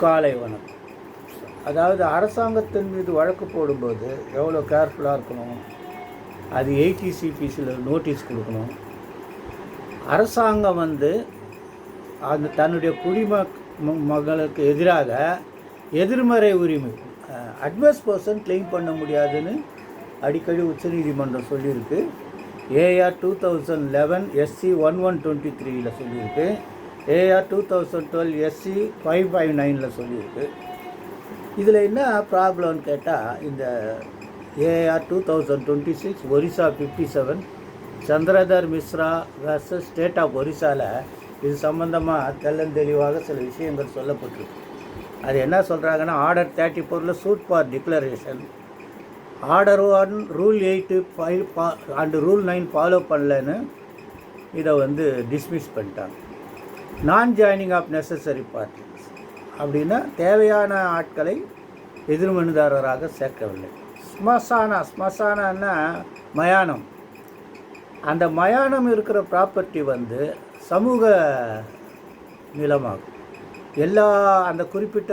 காலை வணக்கம். அதாவது அரசாங்கத்தின் மீது வழக்கு போடும்போது எவ்வளோ கேர்ஃபுல்லாக இருக்கணும், அது ஏடிசிபிசியில் நோட்டீஸ் கொடுக்கணும். அரசாங்கம் அந்த தன்னுடைய மகளுக்கு எதிராக எதிர்மறை உரிமை அட்வர்ஸ் பர்சன் கிளைம் பண்ண முடியாதுன்னு அடிக்கடி உச்சநீதிமன்றம் சொல்லியிருக்கு. ஏஆர் 2011 SC 1123 சொல்லியிருக்கு. ஏஆர் 2012 SC 559 சொல்லியிருக்கு. இதில் என்ன ப்ராப்ளம்னு கேட்டால், இந்த AR 2026 Orissa 57 Chandradhar Mishra versus state of ஒரிசாவில் இது சம்பந்தமாக தெளிவாக சில விஷயங்கள் சொல்லப்பட்டிருக்கு. அது என்ன சொல்கிறாங்கன்னா, order 34 suit for declaration, order 1 rule 8 and rule 9 follow பண்ணலன்னு இதை டிஸ்மிஸ் பண்ணிட்டாங்க. நான் ஜாயினிங் ஆஃப் நெசசரி பார்ட்டிஸ் அப்படின்னா தேவையான ஆட்களை எதிர்மனுதாரராக சேர்க்கவில்லை. ஸ்மசானா மயானம், அந்த மயானம் இருக்கிற ப்ராப்பர்ட்டி சமூக நிலமாகும். அந்த குறிப்பிட்ட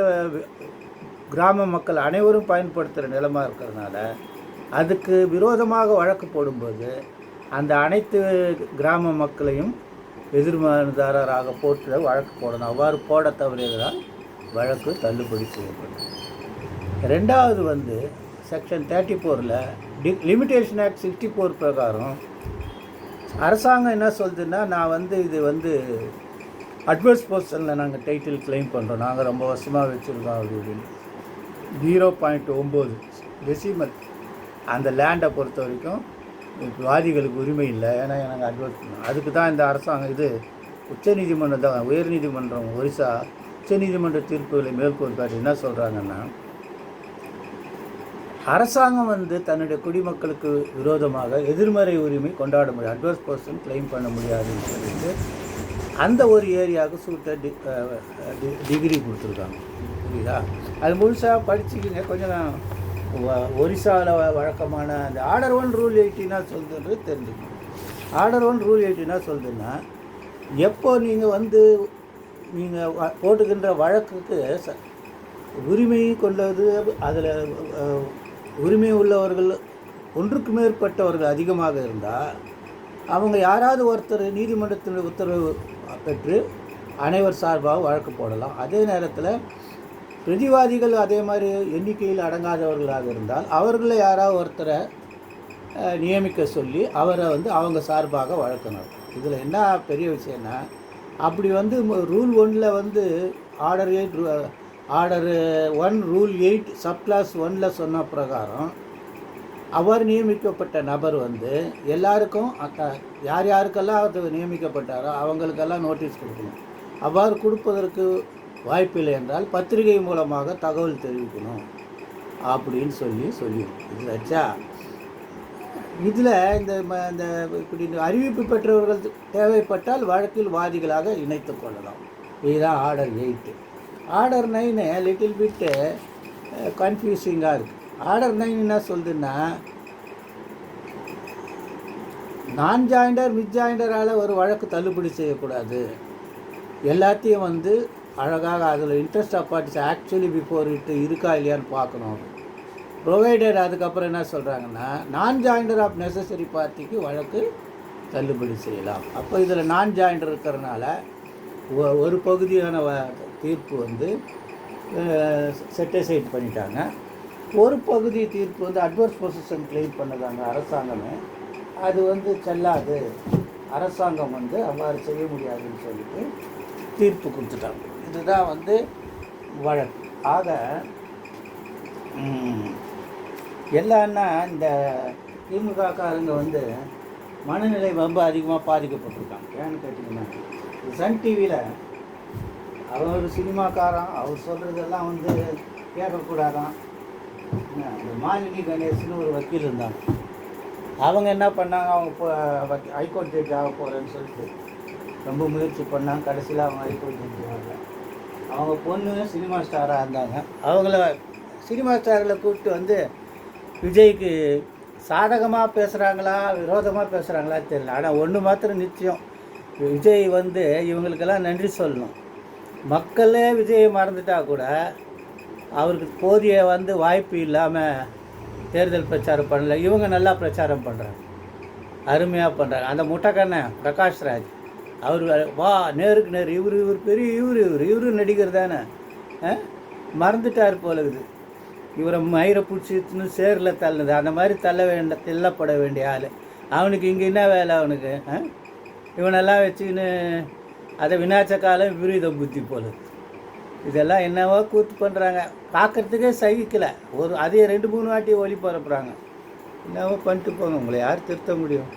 கிராம மக்கள் அனைவரும் பயன்படுத்துகிற நிலமாக இருக்கிறதுனால அதுக்கு விரோதமாக வழக்கு போடும்போது அந்த அனைத்து கிராம மக்களையும் எதிர்மனுதாரராக போட்டு வழக்கு போடணும். அவ்வாறு போட தவறியதால் வழக்கு தள்ளுபடி செய்யப்படும். ரெண்டாவது செக்ஷன் 34 லிமிடேஷன் ஆக்ட் 64 பிரகாரம் அரசாங்கம் என்ன சொல்லுதுன்னா, நான் இது அட்வர்ஸ் பர்சனில் நாங்கள் டைட்டில் கிளைம் பண்ணுறோம், நாங்கள் ரொம்ப வருஷமாக வச்சுருக்கோம் அப்படின்னு 0.9 டெசிமல் அந்த லேண்டை பொறுத்த வரைக்கும் வாதிகளுக்கு உரிமை இல்லை. ஏன்னா நாங்கள் அட்வர்ஸ் பண்ணோம். அதுக்கு தான் இந்த அரசாங்கம் உச்சநீதிமன்றம் தான், உயர்நீதிமன்றம் ஒரிசா உச்சநீதிமன்ற தீர்ப்புகளை மேற்கோள் காட்டி என்ன சொல்கிறாங்கன்னா, அரசாங்கம் தன்னுடைய குடிமக்களுக்கு விரோதமாக எதிர்மறை உரிமை கொண்டாட முடியாது, அட்வர்ஸ் பர்சன் கிளைம் பண்ண முடியாதுன்னு சொல்லிட்டு அந்த ஒரு ஏரியாவுக்கு சூட்டை டிகிரி கொடுத்துருக்காங்க. புரியுதா? அது முழுசாக படிச்சுக்கிங்க. கொஞ்சம் ஒரிசாவில் வழக்கமான அந்த ஆர்டர் 1 ரூல் 80 சொல்லுறது தெரிஞ்சுக்கணும். ஆர்டர் 1 ரூல் 80 சொல்லுதுன்னா, எப்போ நீங்கள் போட்டுக்கின்ற வழக்குக்கு உரிமை கொண்டது, அதில் உரிமை உள்ளவர்கள் ஒன்றுக்கு மேற்பட்டவர்கள் அதிகமாக இருந்தால் அவங்க யாராவது ஒருத்தர் நீதிமன்றத்தினுடைய உத்தரவு பெற்று அனைவர் சார்பாக வழக்கு போடலாம். அதே நேரத்தில் பிரதிவாதிகள் அதே மாதிரி எண்ணிக்கையில் அடங்காதவர்களாக இருந்தால் அவர்களை யாராவது ஒருத்தரை நியமிக்க சொல்லி அவரை அவங்க சார்பாக வழக்கணும். இதில் என்ன பெரிய விஷயம்னா, அப்படி ரூல் 1 ஆர்டர் 1 ரூல் 8 சப்கிளாஸ் 1 சொன்ன பிரகாரம் அவர் நியமிக்கப்பட்ட நபர் எல்லாருக்கும் யார் யாருக்கெல்லாம் அவர் நியமிக்கப்பட்டாரோ அவங்களுக்கெல்லாம் நோட்டீஸ் கொடுக்கணும். அவ்வாறு கொடுப்பதற்கு வாய்ப்பில்லை என்றால் பத்திரிகை மூலமாக தகவல் தெரிவிக்கணும் அப்படின்னு சொல்லி இது வச்சா, இதில் இந்த இப்படி அறிவிப்பு பெற்றவர்கள் தேவைப்பட்டால் வழக்கில் வாதிகளாக இணைத்து கொள்ளலாம். இதுதான் ஆர்டர் 8. ஆர்டர் 9 லிட்டில் பிட்டு கன்ஃபியூசிங்காக இருக்குது. ஆர்டர் 9 என்ன சொல்லுதுன்னா, நான் ஜாயிண்டர் மிஸ் ஜாயிண்டரால் ஒரு வழக்கு தள்ளுபடி செய்யக்கூடாது, எல்லாத்தையும் அழகாக அதில் interest of parties actually before இருக்கா இல்லையான்னு பார்க்கணும். ப்ரொவைடட் அதுக்கப்புறம் என்ன சொல்கிறாங்கன்னா, நான் ஜாயிண்டர் ஆஃப் நெசசரி பார்ட்டிக்கு வழக்கு தள்ளுபடி செய்யலாம். அப்போ இதில் நான் ஜாயிண்டர் இருக்கிறதுனால ஒரு பகுதியான தீர்ப்பு செட்டிசைட் பண்ணிட்டாங்க. ஒரு பகுதி தீர்ப்பு அட்வர்ஸ் பொசிஷன் கிளைம் பண்ணதாங்க அரசாங்கமே, அது செல்லாது, அரசாங்கம் அவ்வாறு செய்ய முடியாதுன்னு சொல்லிட்டு தீர்ப்பு கொடுத்துட்டாங்க. இதுதான் வழக்கு. ஆக எல்லான்னா இந்த திமுக காரங்க மனநிலை ரொம்ப அதிகமாக பாதிக்கப்பட்டிருக்காங்க. ஏன்னு கேட்டிங்கன்னா, சன் டிவியில் அவர் ஒரு சினிமாக்காரன், அவர் சொல்கிறதெல்லாம் கேட்கக்கூடாதான். மாலினி கணேசன் ஒரு வக்கீல் இருந்தாங்க. அவங்க என்ன பண்ணாங்க, அவங்க ஹைகோர்ட் ஜட்ஜ் ஆக போகிறேன்னு சொல்லிட்டு ரொம்ப முயற்சி பண்ணாங்க. கடைசியில் அவங்க ஹைகோர்ட் ஜட்ஜ் ஆகல. அவங்க பொண்ணு சினிமா ஸ்டாராக இருந்தாங்க. அவங்கள சினிமா ஸ்டாரில் கூப்பிட்டு விஜய்க்கு சாதகமாக பேசுகிறாங்களா விரோதமாக பேசுகிறாங்களா தெரியல. ஆனால் ஒன்று மாத்திரம் நிச்சயம், விஜய் இவங்களுக்கெல்லாம் நன்றி சொல்லணும். மக்களே விஜயை மறந்துட்டா கூட அவருக்கு போதிய வாய்ப்பு இல்லாமல் தேர்தல் பிரச்சாரம் பண்ணல. இவங்க நல்லா பிரச்சாரம் பண்ணுறாங்க, அருமையாக பண்ணுறாங்க. அந்த முட்டைக்கண்ணை பிரகாஷ்ராஜ் அவர் வா நேருக்கு நேர் இவர் பெரிய இவரு நடிகர் தானே, மறந்துட்டார் போல இருக்குது. இவரை மயிரை பிடிச்சின்னு சேரில் தள்ளுது, அந்த மாதிரி தள்ளப்பட வேண்டிய ஆள். அவனுக்கு இங்கே என்ன வேலை அவனுக்கு? இவனெல்லாம் வச்சுக்கின்னு அதை வினாச்ச காலம் விபரீத புத்தி போல. இதெல்லாம் என்னவோ கூத்து பண்ணுறாங்க, பார்க்குறதுக்கே சகிக்கலை. அதே 2-3 வாட்டி ஒளி பரப்புகிறாங்க. என்னவோ பண்ணிட்டு போங்க, உங்களை யார் திருத்த முடியும்?